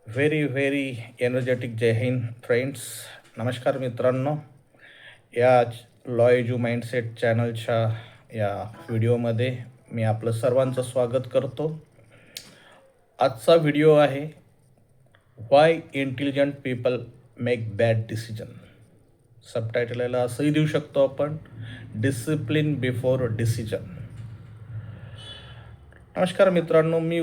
Very energetic जय Hind friends. नमस्कार मित्रांनो. या लॉ एज्यू माइंडसेट चॅनलच्या या व्हिडिओमध्ये मी आपलं सर्वांचं स्वागत करतो. आजचा व्हिडिओ आहे why intelligent people make bad decision. Subtitle याला असंही देऊ शकतो आपण, डिसिप्लिन बिफोर डिसिजन. नमस्कार मित्रांनो, मी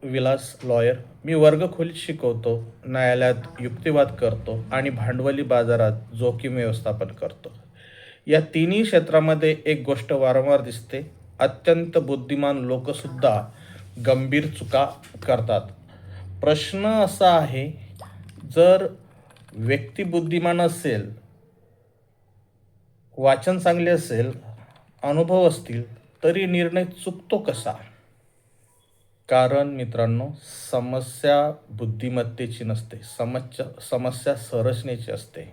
विलास लॉयर. मी वर्गखोलीत शिकवतो, न्यायालयात युक्तिवाद करतो आणि भांडवली बाजारात जोखीम व्यवस्थापन करतो. या तिन्ही क्षेत्रामध्ये एक गोष्ट वारंवार दिसते: अत्यंत बुद्धिमान लोकसुद्धा गंभीर चुका करतात. प्रश्न असा आहे, जर व्यक्ती बुद्धिमान असेल, वाचन चांगले असेल, अनुभव असतील, तरी निर्णय चुकतो कसा? कारण मित्रांनो, समस्या बुद्धिमत्तेची नसते, समस्या संरचनेची असते,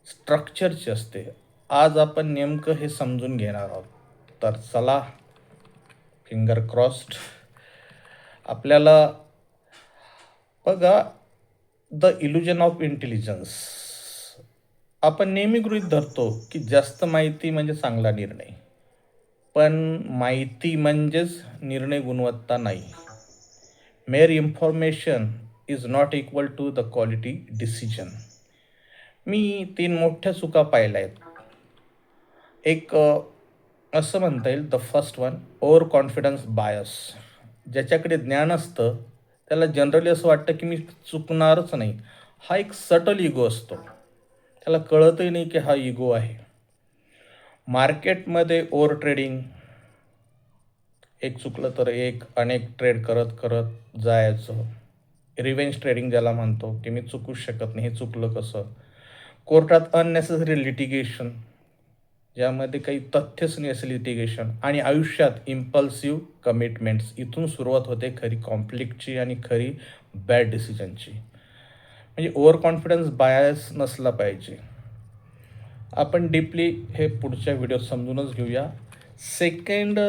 स्ट्रक्चरची असते. आज आपण नेमकं हे समजून घेणार आहोत. तर चला, फिंगर क्रॉस्ड. आपल्याला बघा, द इल्युजन ऑफ इंटेलिजन्स. आपण नेहमी गृहीत धरतो की जास्त माहिती म्हणजे चांगला निर्णय, पण माहिती म्हणजेच निर्णय गुणवत्ता नाही. Mere information is not equal to the quality decision. मी 3 मोठ्या चुका पाहिल्या आहेत. एक असं म्हणता येईल, the first one, overconfidence bias. ज्याच्याकडे ज्ञान असतं त्याला जनरली असं वाटतं की मी चुकणारच नाही. हा एक सटल इगो असतो, त्याला कळतही नाही की हा इगो आहे. मार्केटमध्ये ओव्हर ट्रेडिंग, एक चुकलं तर अनेक ट्रेड करत करत जायचं. रिव्हेंज ट्रेडिंग ज्याला म्हणतो, की मी चुकूच शकत नाही, हे चुकलं कसं. कोर्टात अननेसेसरी लिटिगेशन, ज्यामध्ये काही तथ्यच नाही असं लिटिगेशन. आणि आयुष्यात इम्पल्सिव्ह कमिटमेंट्स. इथून सुरुवात होते खरी कॉन्फ्लिक्टची आणि खरी बॅड डिसिजनची. म्हणजे ओव्हर कॉन्फिडन्स बायस नसला पाहिजे. आपण डीपली हे पुढच्या व्हिडिओत समजूनच घेऊया. सेकंड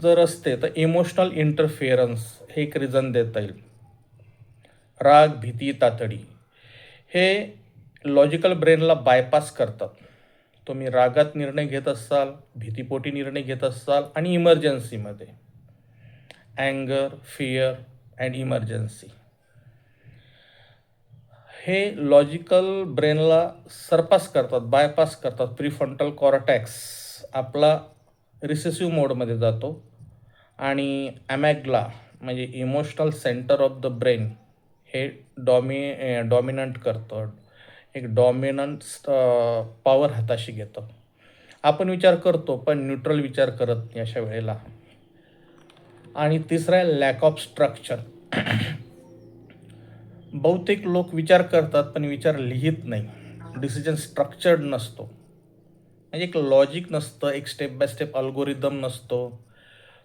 जर असते तर इमोशनल इंटरफिअरन्स, हे एक रिझन देता येईल. राग, भीती, तातडी हे लॉजिकल ब्रेनला बायपास करतात. तुम्ही रागात निर्णय घेत असाल, भीतीपोटी निर्णय घेत असाल, आणि इमर्जन्सीमध्ये अँगर, फिअर अँड इमर्जन्सी, हे लॉजिकल ब्रेनला सरपास करतात, बायपास करतात. प्रीफ्रंटल कॉर्टेक्स आपला रिसेसिव्ह मोडमध्ये जातो आणि ॲमॅग्ला म्हणजे emotional centre of the brain हे डॉमिनंट करतं, एक डॉमिनंट पॉवर हाताशी घेतं. आपण विचार करतो पण न्यूट्रल विचार करत नाही अशा वेळेला. आणि तिसरा आहे लॅक ऑफ स्ट्रक्चर. बहुतेक लोक विचार करतात पण विचार लिहित नाही. डिसिजन स्ट्रक्चर्ड नसतो, म्हणजे एक लॉजिक नसतं, एक स्टेप बाय स्टेप अल्गोरिदम नसतो.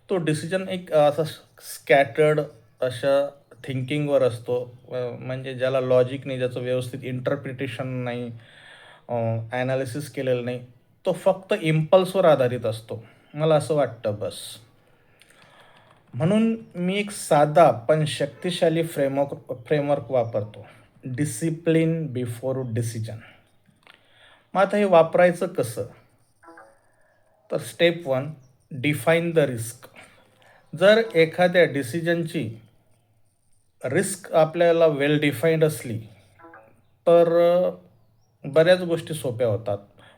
तो डिसिजन एक असा स्कॅटर्ड अशा थिंकिंगवर असतो, म्हणजे ज्याला लॉजिक नाही, ज्याचं व्यवस्थित इंटरप्रिटेशन नाही, ॲनालिसिस केलेलं नाही. तो फक्त इम्पल्सवर आधारित असतो, मला असं वाटतं बस. म्हणून मी एक साधा पण शक्तिशाली फ्रेमवर्क वापरतो, डिसिप्लिन बिफोर डिसिजन. मग आता हे वापरायचं कसं? तर स्टेप 1, डिफाईन द रिस्क. जर एखाद्या डिसिजनची रिस्क आपल्याला वेल डिफाईंड असली तर बऱ्याच गोष्टी सोप्या होतात.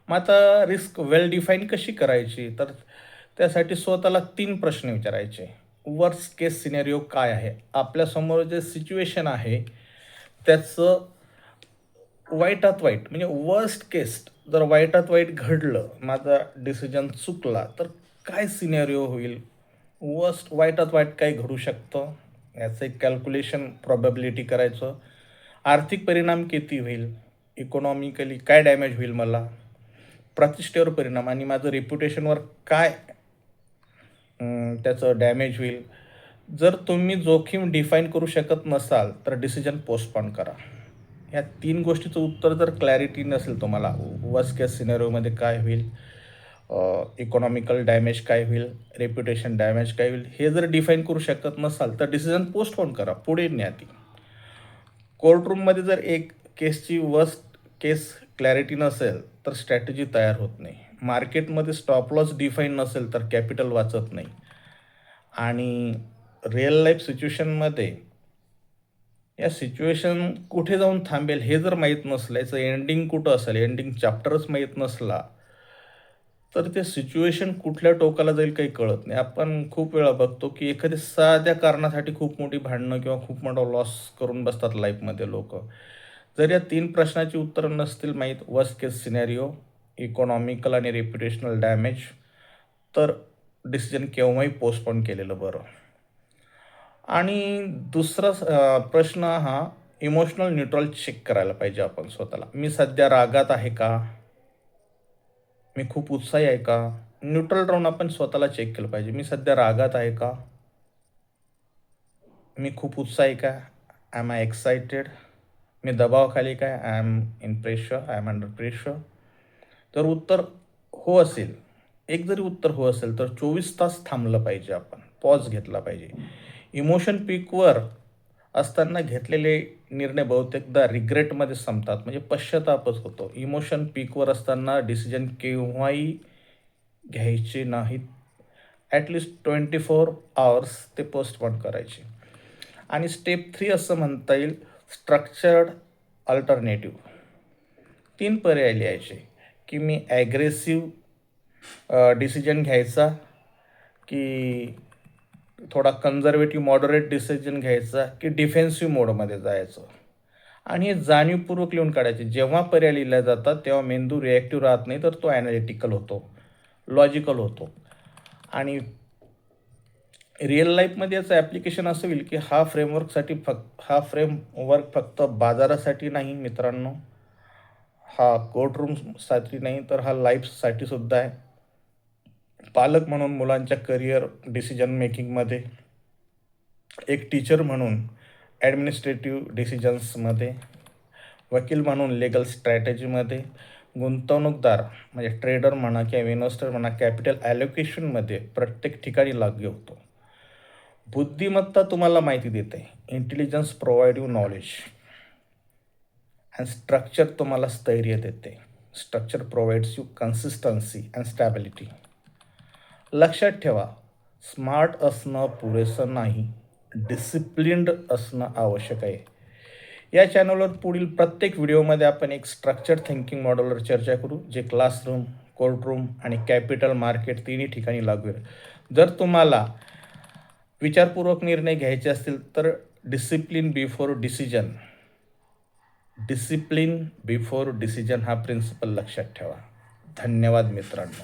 मग आता रिस्क वेल डिफाईन कशी करायची? तर त्यासाठी स्वतःला 3 प्रश्न विचारायचे. वर्स्ट केस सिनेरिओ काय आहे? आपल्यासमोर जे सिच्युएशन आहे त्याचं वाईटात वाईट, म्हणजे वर्स्ट केस जर वाईटात वाईट घडलं, माझा डिसिजन चुकला, तर काय सिनेरिओ होईल? वाईटात वाईट काय घडू शकतं याचं एक कॅल्क्युलेशन, प्रॉबॅबिलिटी करायचं. आर्थिक परिणाम किती होईल, इकॉनॉमिकली काय डॅमेज होईल मला, प्रतिष्ठेवर परिणाम, आणि माझं रेप्युटेशनवर काय त्याचं डॅमेज होईल. जर तुम्ही जोखीम डिफाईन करू शकत नसाल तर डिसिजन पोस्टपोन करा. ह्या 3 गोष्टीचं उत्तर जर क्लॅरिटी नसेल तुम्हाला, वर्स्ट केस सिनेरिओमध्ये काय होईल, इकॉनॉमिकल डॅमेज काय होईल, रेप्युटेशन डॅमेज काय होईल, हे जर डिफाईन करू शकत नसाल तर डिसिजन पोस्टपोन करा, पुढे न्या ती. कोर्टरूममध्ये जर एक केसची वर्स्ट केस क्लॅरिटी नसेल तर स्ट्रॅटेजी तयार होत नाही. मार्केटमध्ये स्टॉप लॉस डिफाईन नसेल तर कॅपिटल वाचत नाही. आणि रिअल लाईफ सिच्युएशनमध्ये या सिच्युएशन कुठे जाऊन थांबेल हे जर माहीत नसलं, याचं एंडिंग कुठं असेल, एंडिंग चॅप्टरच माहीत नसला, तर ते सिच्युएशन कुठल्या टोकाला जाईल काही कळत नाही. आपण खूप वेळा बघतो की एखाद्या साध्या कारणासाठी खूप मोठी भांडणं किंवा खूप मोठा लॉस करून बसतात लाईफमध्ये लोकं. जर या 3 प्रश्नाची उत्तरं नसतील माहीत, वर्स्ट केस सिनेरिओ, इकॉनॉमिकल आणि रेप्युटेशनल डॅमेज, तर डिसिजन केव्हाही पोस्टपोन केलेलं बरं. आणि दुसरा प्रश्न हा इमोशनल न्यूट्रल चेक करायला पाहिजे आपण स्वतःला. मी सध्या रागात आहे का? मी खूप उत्साही आहे का? न्यूट्रल राहून आपण स्वतःला चेक केलं पाहिजे. मी सध्या रागात आहे का? मी खूप उत्साही का? Am I excited? मी दबावाखाली काय? I am in pressure, I am under pressure. तर उत्तर हो असेल, एक जरी उत्तर हो असेल तर 24 तास थांबलं पाहिजे आपण, पॉज घेतला पाहिजे. इमोशन पीकवर असताना घेतलेले निर्णय बहुतेकदा रिग्रेटमध्ये संपतात, म्हणजे पश्चातापच होतो. इमोशन पीकवर असताना डिसिजन केव्हाही घ्यायचे नाहीत. ॲटलिस्ट 24 आवर्स ते पोस्टपोन करायचे. आणि स्टेप 3 असं म्हणता येईल, स्ट्रक्चर्ड अल्टरनेटिव्ह. 3 पर्याय लिहायचे की मी ॲग्रेसिव्ह डिसिजन घ्यायचा, की थोडा कन्झर्वेटिव्ह मॉडरेट डिसिजन घ्यायचा, की डिफेन्सिव्ह मोडमध्ये जायचं. आणि हे जाणीवपूर्वक लिहून काढायचे. जेव्हा पर्याय लिहिल्या जातात तेव्हा मेंदू रिॲक्टिव्ह राहत नाही, तर तो ॲनालिटिकल होतो, लॉजिकल होतो. आणि रिअल लाईफमध्ये याचं ॲप्लिकेशन असं होईल की हा फ्रेमवर्क फक्त बाजारासाठी नाही मित्रांनो, हा कोर्टरूमसाठी नाही, तर हा लाईफसाठी सुद्धा आहे. पालक म्हणून मुलांच्या करिअर डिसिजन मेकिंगमध्ये, एक टीचर म्हणून ॲडमिनिस्ट्रेटिव्ह डिसिजन्समध्ये, वकील म्हणून लीगल स्ट्रॅटेजीमध्ये, गुंतवणूकदार म्हणजे ट्रेडर म्हणा किंवा इन्व्हेस्टर म्हणा कॅपिटल ॲलोकेशनमध्ये प्रत्येक ठिकाणी लागू होतो. बुद्धिमत्ता तुम्हाला माहिती देते, intelligence provide you knowledge, and structure तुम्हाला स्थैर्य देते. Structure provides you consistency and stability. लक्षात ठेवा, स्मार्ट असणं पुरेसं नाही, डिसिप्लिन्ड असणं आवश्यक आहे. या चॅनलवर पुढील प्रत्येक व्हिडिओमध्ये आपण एक स्ट्रक्चर्ड थिंकिंग मॉडेलवर चर्चा करू, जे क्लासरूम, कोर्टरूम आणि कॅपिटल मार्केट तिन्ही ठिकाणी लागू आहे. जर तुम्हाला विचारपूर्वक निर्णय घ्यायचे असतील तर डिसिप्लिन बिफोर डिसिजन हा प्रिन्सिपल लक्षात ठेवा. धन्यवाद मित्रांनो.